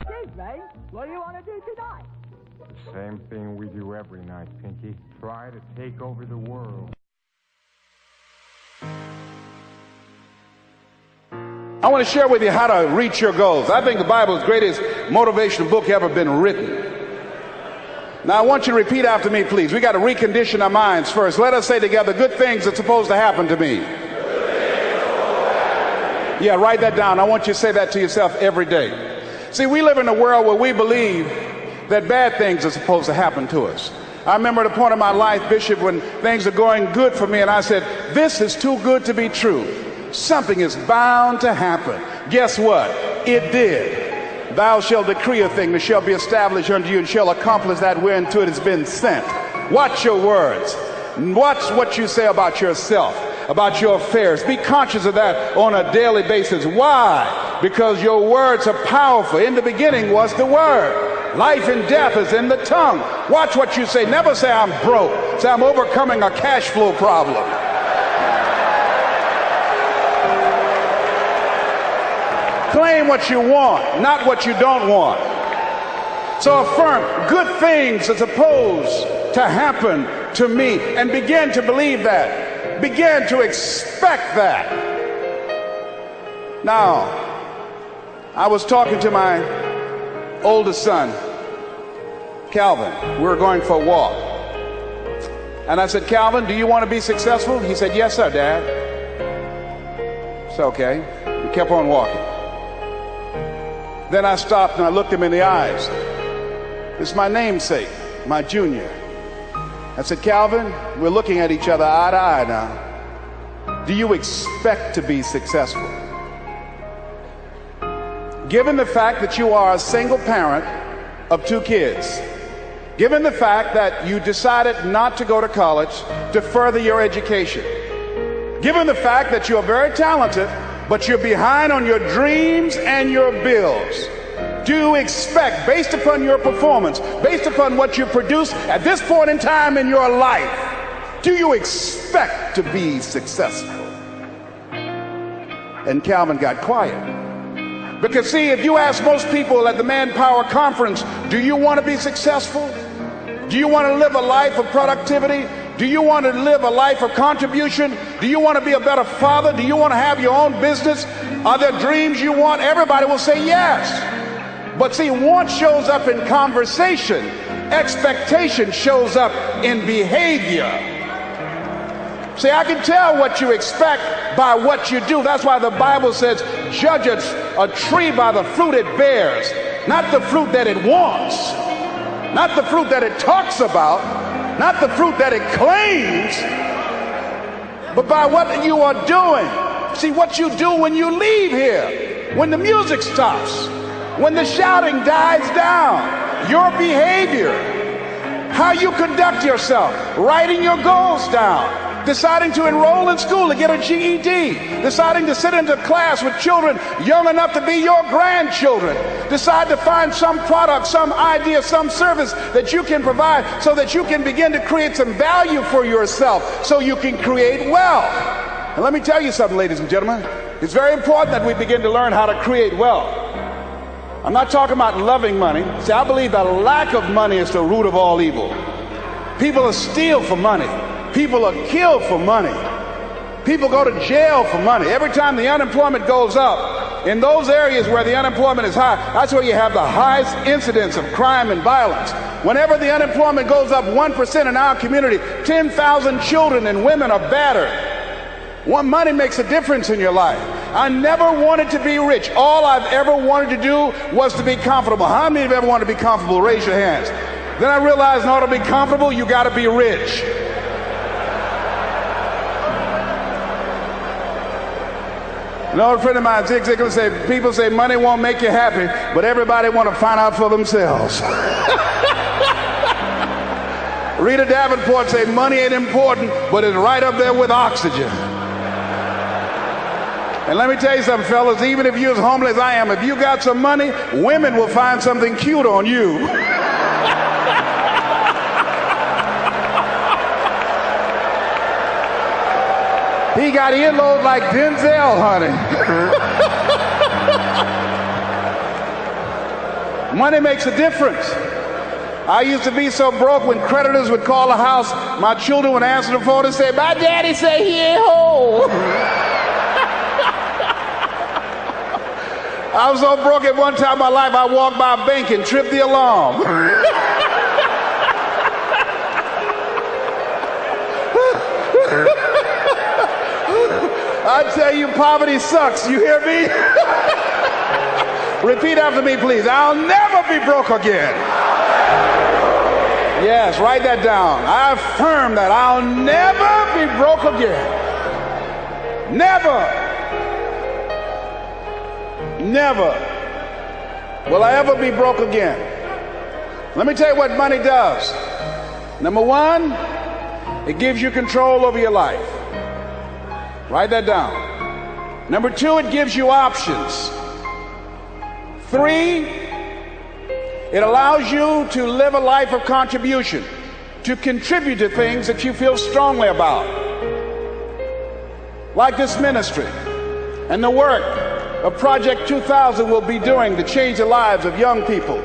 Excuse me, what do you want to do tonight? The same thing we do every night, Pinky. Try to take over the world. I want to share with you how to reach your goals. I think the Bible is the greatest motivational book ever been written. Now, I want you to repeat after me, please. We got to recondition our minds first. Let us say together, good things are supposed to happen to me. Yeah, write that down. I want you to say that to yourself every day. See, we live in a world where we believe that bad things are supposed to happen to us. I remember at a point in my life, Bishop, when things are going good for me, and I said, this is too good to be true. Something is bound to happen. Guess what? It did. Thou shalt decree a thing that shall be established unto you and shall accomplish that whereunto it has been sent. Watch your words. Watch what you say about yourself, about your affairs. Be conscious of that on a daily basis. Why? Because your words are powerful. In the beginning was the Word. Life and death is in the tongue. Watch what you say. Never say I'm broke. Say I'm overcoming a cash flow problem. Claim what you want, not what you don't want. So affirm, good things are supposed to happen to me, and begin to believe that. Begin to expect that. Now, I was talking to my oldest son, Calvin. We were going for a walk. And I said, Calvin, do you want to be successful? He said, yes, sir, Dad. It's okay. We kept on walking. Then I stopped and I looked him in the eyes. It's my namesake, my junior. I said, Calvin, we're looking at each other eye to eye now. Do you expect to be successful? Given the fact that you are a single parent of 2 kids, given the fact that you decided not to go to college to further your education, given the fact that you are very talented, but you're behind on your dreams and your bills, do you expect, based upon your performance, based upon what you produce at this point in time in your life, do you expect to be successful? And Calvin got quiet. Because see, if you ask most people at the Manpower Conference, do you want to be successful? Do you want to live a life of productivity? Do you want to live a life of contribution? Do you want to be a better father? Do you want to have your own business? Are there dreams you want? Everybody will say yes. But see, want shows up in conversation. Expectation shows up in behavior. See, I can tell what you expect by what you do. That's why the Bible says, judge a tree by the fruit it bears, not the fruit that it wants, not the fruit that it talks about, not the fruit that it claims, but by what you are doing. See, what you do when you leave here, when the music stops, when the shouting dies down, your behavior, how you conduct yourself, writing your goals down, deciding to enroll in school to get a GED, deciding to sit into class with children young enough to be your grandchildren, decide to find some product, some idea, some service that you can provide so that you can begin to create some value for yourself so you can create wealth. And let me tell you something, ladies and gentlemen, it's very important that we begin to learn how to create wealth. I'm not talking about loving money. See, I believe the lack of money is the root of all evil. People will steal for money. People are killed for money. People go to jail for money. Every time the unemployment goes up, in those areas where the unemployment is high, that's where you have the highest incidence of crime and violence. Whenever the unemployment goes up 1% in our community, 10,000 children and women are battered. Money makes a difference in your life. I never wanted to be rich. All I've ever wanted to do was to be comfortable. How many of you ever wanted to be comfortable? Raise your hands. Then I realized in order to be comfortable, you got to be rich. An old friend of mine, Zig Ziglar, said, people say money won't make you happy, but everybody want to find out for themselves. Rita Davenport said money ain't important, but it's right up there with oxygen. And let me tell you something, fellas, even if you're as homeless as I am, if you got some money, women will find something cute on you. He got earlobes like Denzel, honey. Money makes a difference. I used to be so broke when creditors would call the house, my children would answer the phone and say, my daddy say he ain't home. I was so broke at one time in my life, I walked by a bank and tripped the alarm. I tell you, poverty sucks. You hear me? Repeat after me, please. I'll never be broke again. Yes, write that down. I affirm that I'll never be broke again. Never. Never will I ever be broke again. Let me tell you what money does. Number one, it gives you control over your life. Write that down. Number two, it gives you options. Three, it allows you to live a life of contribution, to contribute to things that you feel strongly about. Like this ministry and the work of Project 2000 will be doing to change the lives of young people.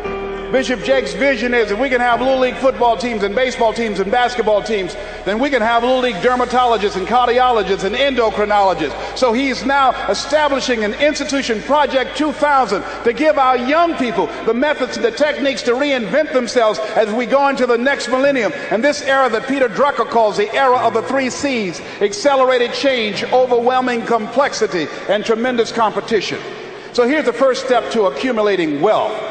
Bishop Jake's vision is if we can have Little League football teams and baseball teams and basketball teams, then we can have Little League dermatologists and cardiologists and endocrinologists. So he's now establishing an institution, Project 2000, to give our young people the methods and the techniques to reinvent themselves as we go into the next millennium. And this era that Peter Drucker calls the era of the 3 C's, accelerated change, overwhelming complexity, and tremendous competition. So here's the first step to accumulating wealth.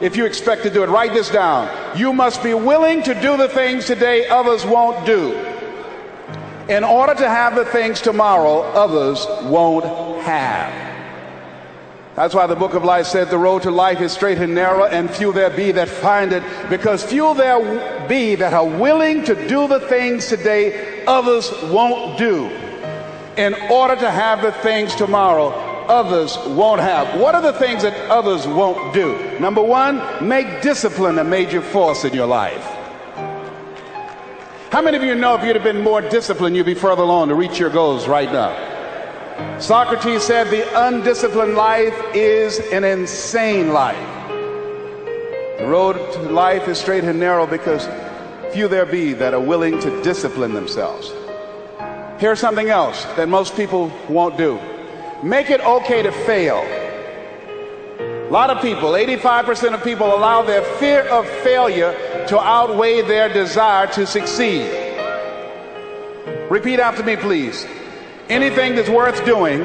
If you expect to do it, write this down. You must be willing to do the things today others won't do, in order to have the things tomorrow others won't have. That's why the book of life said the road to life is straight and narrow, and few there be that find it, because few there be that are willing to do the things today others won't do, in order to have the things tomorrow others won't have. What are the things that others won't do? Number one, make discipline a major force in your life. How many of you know if you'd have been more disciplined, you'd be further along to reach your goals right now? Socrates said the undisciplined life is an insane life. The road to life is straight and narrow because few there be that are willing to discipline themselves. Here's something else that most people won't do. Make it okay to fail. A lot of people, 85% of people, allow their fear of failure to outweigh their desire to succeed. Repeat after me, please. Anything that's worth doing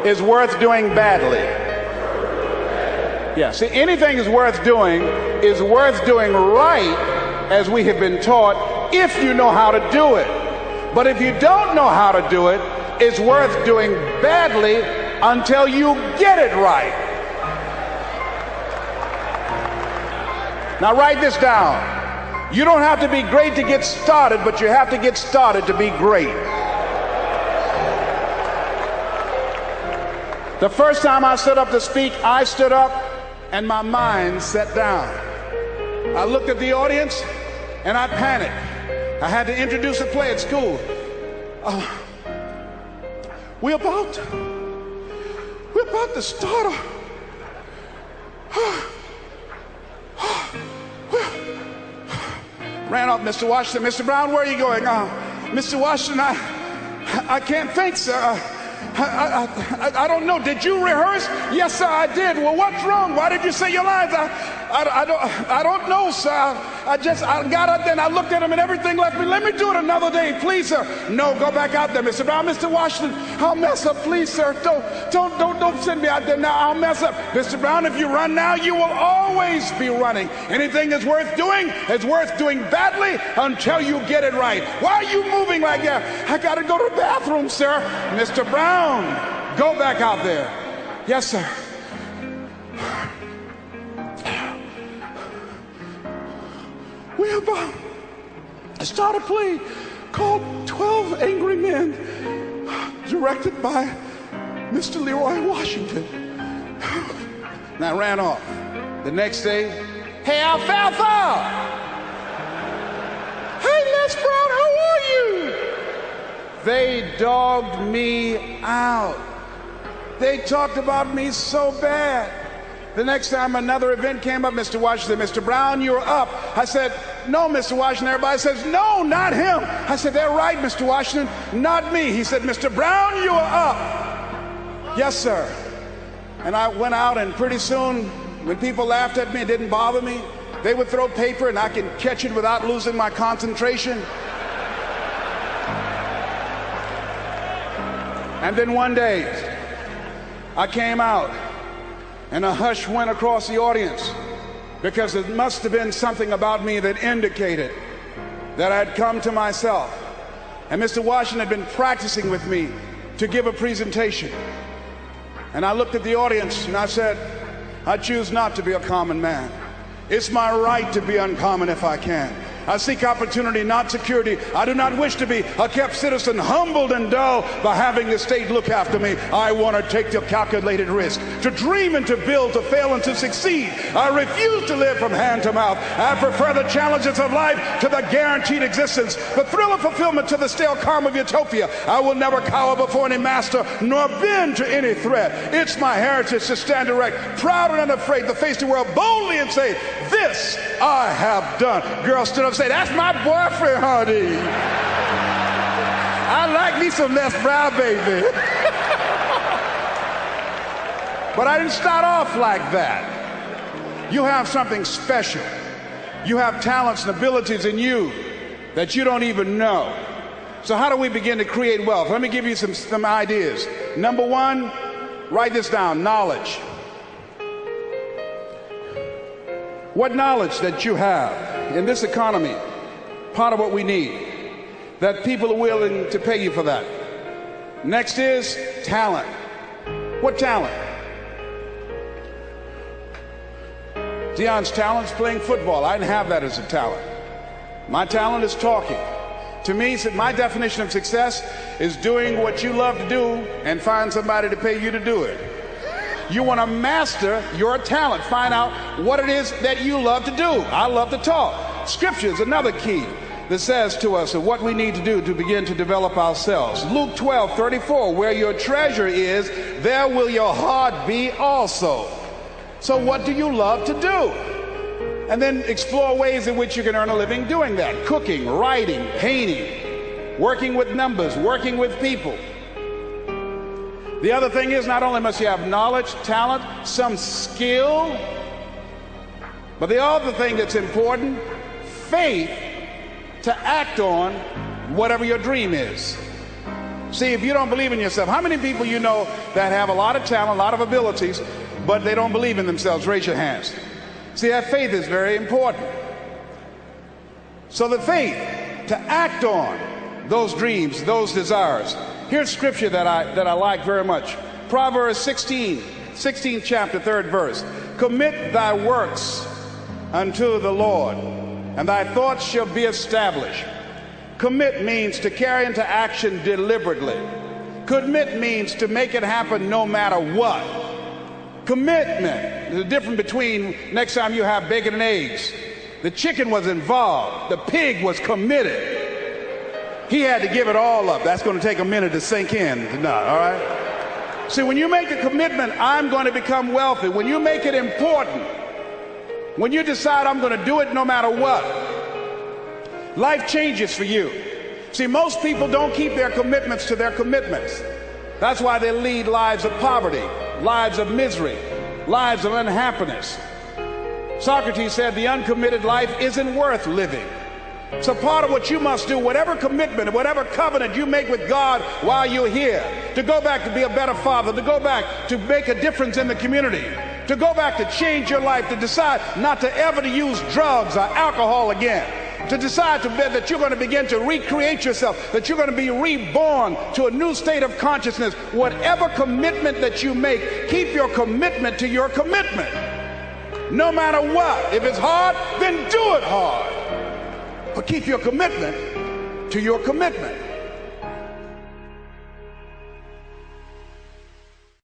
is worth doing badly. Yeah, see, anything that's worth doing is worth doing right, as we have been taught, if you know how to do it. But if you don't know how to do it, it's worth doing badly until you get it right. Now write this down. You don't have to be great to get started, but you have to get started to be great. The first time I stood up to speak, I stood up and my mind sat down. I looked at the audience and I panicked. I had to introduce a play at school. We're about to start ran off, Mr. Washington. Mr. Brown, where are you going? Mr. Washington, I can't think, sir. I don't know. Did you rehearse? Yes, sir, I did. Well, what's wrong? Why did you say your lines? I don't know, sir. I got up there and I looked at him and everything left me. Let me do it another day, please, sir. No, go back out there, Mr. Brown. Mr. Washington, I'll mess up, please, sir. Don't send me out there now. I'll mess up. Mr. Brown, if you run now, you will always be running. Anything that's worth doing is worth doing badly until you get it right. Why are you moving like that? I got to go to the bathroom, sir. Mr. Brown, go back out there. Yes, sir. We're about to start a play called 12 Angry Men, directed by Mr. Leroy Washington. And I ran off. The next day, hey, Alfalfa! Hey, Les Brown, how are you? They dogged me out. They talked about me so bad. The next time another event came up, Mr. Washington said, Mr. Brown, you're up. I said, no, Mr. Washington. Everybody says, no, not him. I said, they're right, Mr. Washington, not me. He said, Mr. Brown, you are up. Yes, sir. And I went out, and pretty soon, when people laughed at me, it didn't bother me. They would throw paper, and I could catch it without losing my concentration. And then one day, I came out, and a hush went across the audience, because it must have been something about me that indicated that I had come to myself. And Mr. Washington had been practicing with me to give a presentation. And I looked at the audience and I said, I choose not to be a common man. It's my right to be uncommon if I can. I seek opportunity, not security. I do not wish to be a kept citizen, humbled and dull by having the state look after me. I want to take the calculated risk, to dream and to build, to fail and to succeed. I refuse to live from hand to mouth. I prefer the challenges of life to the guaranteed existence, the thrill of fulfillment to the stale calm of utopia. I will never cower before any master, nor bend to any threat. It's my heritage to stand erect, proud and unafraid, to face the world boldly and say, this I have done. Girl stood up and said, that's my boyfriend, honey. I like me some Les Brown, baby. But I didn't start off like that. You have something special. You have talents and abilities in you that you don't even know. So how do we begin to create wealth? Let me give you some ideas. Number one, write this down, knowledge. What knowledge that you have in this economy, part of what we need, that people are willing to pay you for that. Next is talent. What talent? Dion's talent's playing football. I didn't have that as a talent. My talent is talking. To me, my definition of success is doing what you love to do and find somebody to pay you to do it. You want to master your talent. Find out what it is that you love to do. I love to talk. Scripture is another key that says to us of what we need to do to begin to develop ourselves. Luke 12:34, where your treasure is, there will your heart be also. So what do you love to do? And then explore ways in which you can earn a living doing that. Cooking, writing, painting, working with numbers, working with people. The other thing is, not only must you have knowledge, talent, some skill, but the other thing that's important, faith to act on whatever your dream is. See, if you don't believe in yourself, how many people you know that have a lot of talent, a lot of abilities, but they don't believe in themselves? Raise your hands. See, that faith is very important. So the faith to act on those dreams, those desires. Here's scripture that I like very much. Proverbs 16th chapter, 3rd verse. Commit thy works unto the Lord, and thy thoughts shall be established. Commit means to carry into action deliberately. Commit means to make it happen no matter what. Commitment. There's a difference between next time you have bacon and eggs. The chicken was involved. The pig was committed. He had to give it all up. That's going to take a minute to sink in. No, all right? See, when you make a commitment, I'm going to become wealthy. When you make it important, when you decide I'm going to do it no matter what, life changes for you. See, most people don't keep their commitments to their commitments. That's why they lead lives of poverty, lives of misery, lives of unhappiness. Socrates said the uncommitted life isn't worth living. So part of what you must do, whatever commitment, whatever covenant you make with God while you're here, to go back to be a better father, to go back to make a difference in the community, to go back to change your life, to decide not to ever to use drugs or alcohol again, to decide that you're going to begin to recreate yourself, that you're going to be reborn to a new state of consciousness. Whatever commitment that you make, keep your commitment to your commitment. No matter what. If it's hard, then do it hard. But keep your commitment to your commitment.